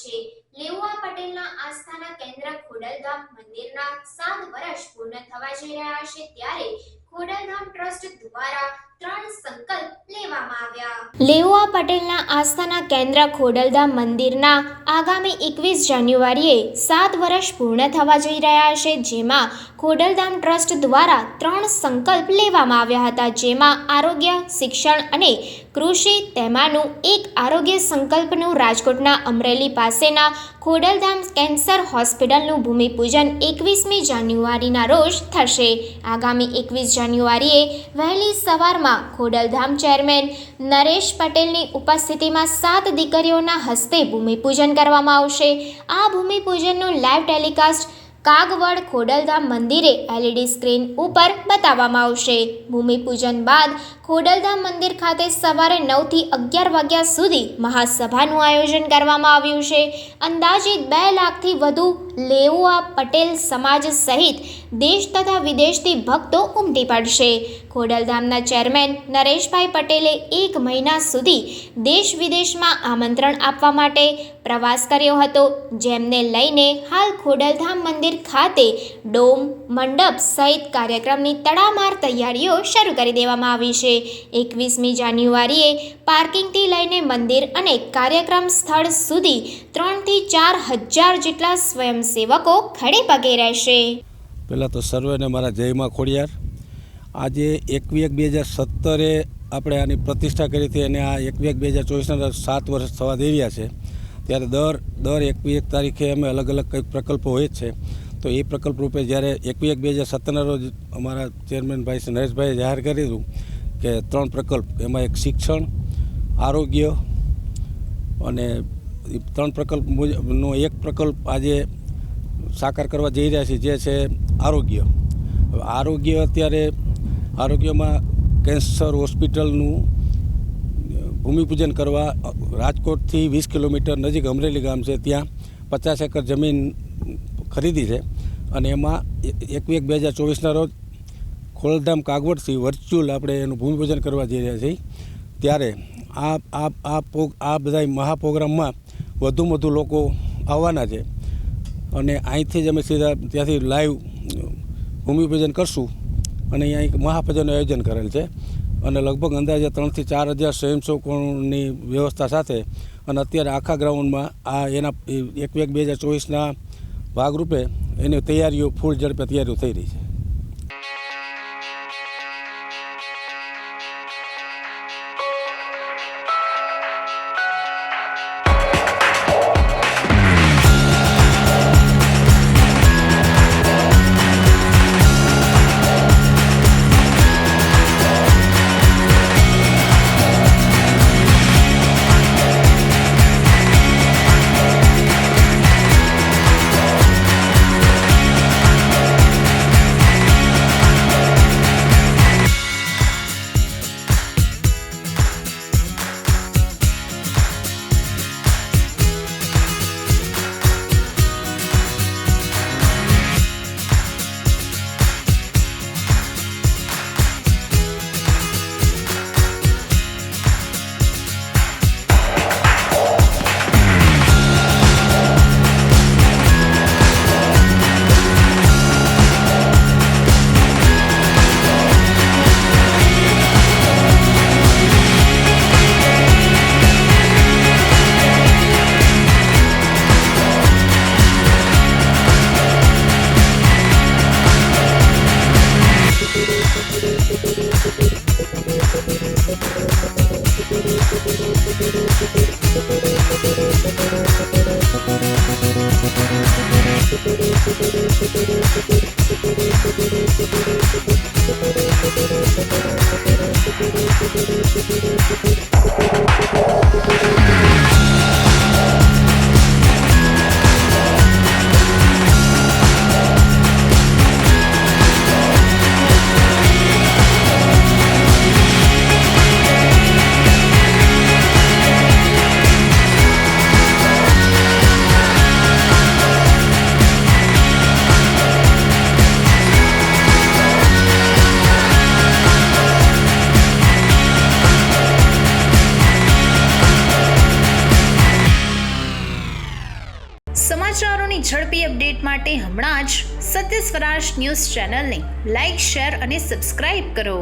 છે। લેઉવા પટેલના આસ્થાના કેન્દ્ર ખોડલધામ મંદિરના 7 વર્ષ પૂર્ણ થવા જઈ રહ્યા છે, ત્યારે ખોડલધામ ટ્રસ્ટ દ્વારા 3 સંકલ્પ લેવામાં આવ્યા। લેઉવા પટેલના આસ્થાના કેન્દ્ર ખોડલધામ મંદિરના આગામી 21 જાન્યુઆરીએ 7 વર્ષ પૂર્ણ થવા જઈ રહ્યા છે, જેમાં ખોડલધામ ટ્રસ્ટ દ્વારા 3 સંકલ્પ લેવામાં આવ્યા હતા, જેમાં આરોગ્ય, શિક્ષણ અને કૃષિ। તેમાંનું એક આરોગ્ય સંકલ્પનું રાજકોટના અમરેલી પાસેના ખોડલધામ કેન્સર હોસ્પિટલનું ભૂમિપૂજન 21મી જાન્યુઆરીના રોજ થશે। આગામી 21 જાન્યુઆરીએ વહેલી સવારમાં ખોડલધામ ચેરમેન નરેશ પટેલની ઉપસ્થિતિમાં 7 દીકરીઓના હસ્તે ભૂમિપૂજન કરવામાં આવશે। આ ભૂમિપૂજનનું લાઈવ ટેલિકાસ્ટ કાગવડ ખોડલધામ મંદિરે LED સ્ક્રીન ઉપર બતાવવામાં આવશે। ભૂમિપૂજન બાદ ખોડલધામ મંદિર ખાતે સવારે 9 થી 11 વાગ્યા સુધી મહાસભાનું આયોજન કરવામાં આવ્યું છે। અંદાજિત 2 લાખથી વધુ લેઉવા પટેલ સમાજ સહિત દેશ તથા વિદેશથી ભક્તો ઉમટી પડશે। ખોડલધામના ચેરમેન નરેશભાઈ પટેલે 1 મહિના સુધી દેશ વિદેશમાં આમંત્રણ આપવા માટે પ્રવાસ કર્યો હતો, જેમને લઈને હાલ ખોડલધામ મંદિર ખાતે ડોમ, મંડપ સહિત કાર્યક્રમની તડામાર તૈયારીઓ શરૂ કરી દેવામાં આવી છે। 21મી જાન્યુઆરીએ પાર્કિંગથી લઈને મંદિર અને કાર્યક્રમ સ્થળ સુધી 3 થી 4 હજાર જેટલા સ્વયંસેવકો ખડે પગે રહેશે। પહેલાં તો સર્વેને મારા જયમાં ખોડિયાર। આજે 21/2017 આપણે આની પ્રતિષ્ઠા કરી હતી અને આ 21/2024ના 7 વર્ષ થવા દઈ રહ્યા છે, ત્યારે દર 21 તારીખે અમે અલગ અલગ કંઈક પ્રકલ્પો હોય જ છે। તો એ પ્રકલ્પ રૂપે જ્યારે 21/2017ના રોજ અમારા ચેરમેન ભાઈ શ્રી નરેશભાઈએ જાહેર કર્યું કે 3 પ્રકલ્પ, એમાં એક શિક્ષણ, આરોગ્ય અને 3 પ્રકલ્પનો એક પ્રકલ્પ આજે સાકાર કરવા જઈ રહ્યા છીએ, જે છે આરોગ્ય। આરોગ્ય અત્યારે આરોગ્યમાં કેન્સર હોસ્પિટલનું ભૂમિપૂજન કરવા રાજકોટથી 20 કિલોમીટર નજીક અમરેલી ગામ છે, ત્યાં 50 એકર જમીન ખરીદી છે અને એમાં 21/2024ના રોજ ખોડલધામ કાગવડથી વર્ચ્યુઅલ આપણે એનું ભૂમિપૂજન કરવા જઈ રહ્યા છીએ। ત્યારે આ બધા મહાપ્રોગ્રામમાં વધુમાં વધુ લોકો આવવાના છે અને અહીંથી જ અમે સીધા ત્યાંથી લાઈવ ભૂમિપૂજન કરશું અને અહીંયા એક મહાપૂજનનું આયોજન કરેલ છે અને લગભગ અંદાજે 3 થી 4 હજાર સ્વયંસેવકોની વ્યવસ્થા સાથે અને અત્યારે આખા ગ્રાઉન્ડમાં આ એના 21/2024ના ભાગરૂપે એની તૈયારીઓ ફૂલ ઝડપે તૈયારીઓ થઈ રહી છે। સમાચારોની ઝડપી અપડેટ માટે હમણાં જ સત્ય સ્વરાજ ન્યૂઝ ચેનલને લાઇક, શેર અને સબસ્ક્રાઇબ કરો.